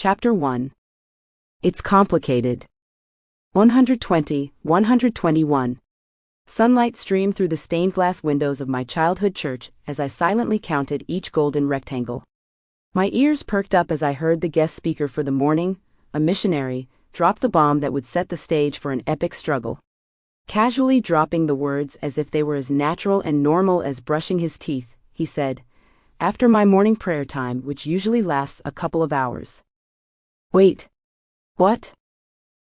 Chapter 1. It's complicated. 121. Sunlight streamed through the stained glass windows of my childhood church as I silently counted each golden rectangle. My ears perked up as I heard the guest speaker for the morning, a missionary, drop the bomb that would set the stage for an epic struggle. Casually dropping the words as if they were as natural and normal as brushing his teeth, he said, "After my morning prayer time, which usually lasts a couple of hours." Wait. What?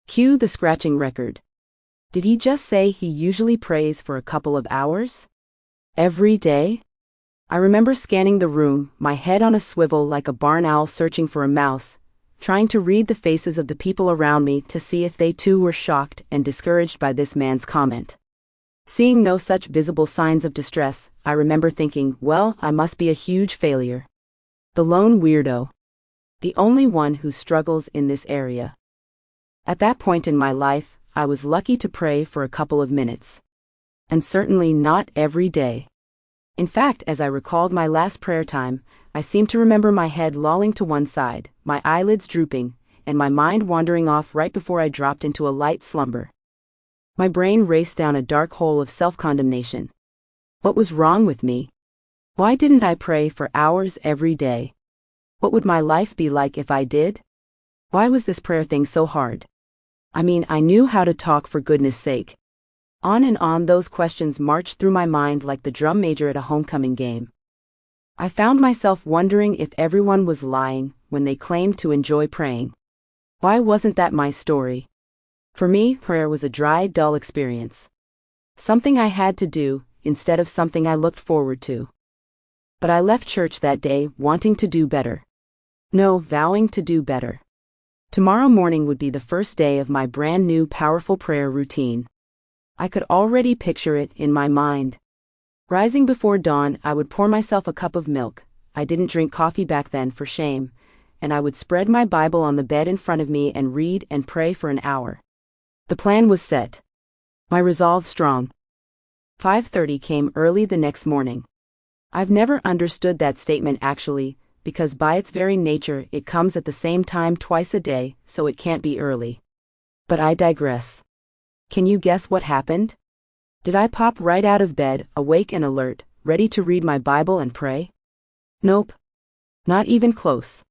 Cue the scratching record. Did he just say he usually prays for a couple of hours? Every day? I remember scanning the room, my head on a swivel like a barn owl searching for a mouse, trying to read the faces of the people around me to see if they too were shocked and discouraged by this man's comment. Seeing no such visible signs of distress, I remember thinking, well, I must be a huge failure. The lone weirdo. The only one who struggles in this area. At that point in my life, I was lucky to pray for a couple of minutes. And certainly not every day. In fact, as I recalled my last prayer time, I seemed to remember my head lolling to one side, my eyelids drooping, and my mind wandering off right before I dropped into a light slumber. My brain raced down a dark hole of self-condemnation. What was wrong with me? Why didn't I pray for hours every day? What would my life be like if I did? Why was this prayer thing so hard? I mean, I knew how to talk, for goodness sake. On and on those questions marched through my mind like the drum major at a homecoming game. I found myself wondering if everyone was lying when they claimed to enjoy praying. Why wasn't that my story? For me, prayer was a dry, dull experience. Something I had to do, instead of something I looked forward to. But I left church that day wanting to do better. No, vowing to do better. Tomorrow morning would be the first day of my brand new powerful prayer routine. I could already picture it in my mind. Rising before dawn, I would pour myself a cup of milk. I didn't drink coffee back then, for shame. And I would spread my Bible on the bed in front of me and read and pray for an hour. The plan was set. My resolve strong. 5:30 came early the next morning. I've never understood that statement actually, because by its very nature it comes at the same time twice a day, so it can't be early. But I digress. Can you guess what happened? Did I pop right out of bed, awake and alert, ready to read my Bible and pray? Nope. Not even close.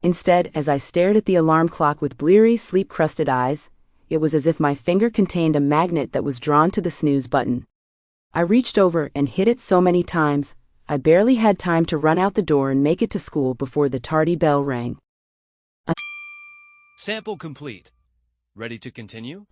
Instead, as I stared at the alarm clock with bleary, sleep-crusted eyes, it was as if my finger contained a magnet that was drawn to the snooze button. I reached over and hit it so many times, I barely had time to run out the door and make it to school before the tardy bell rang. Sample complete. Ready to continue?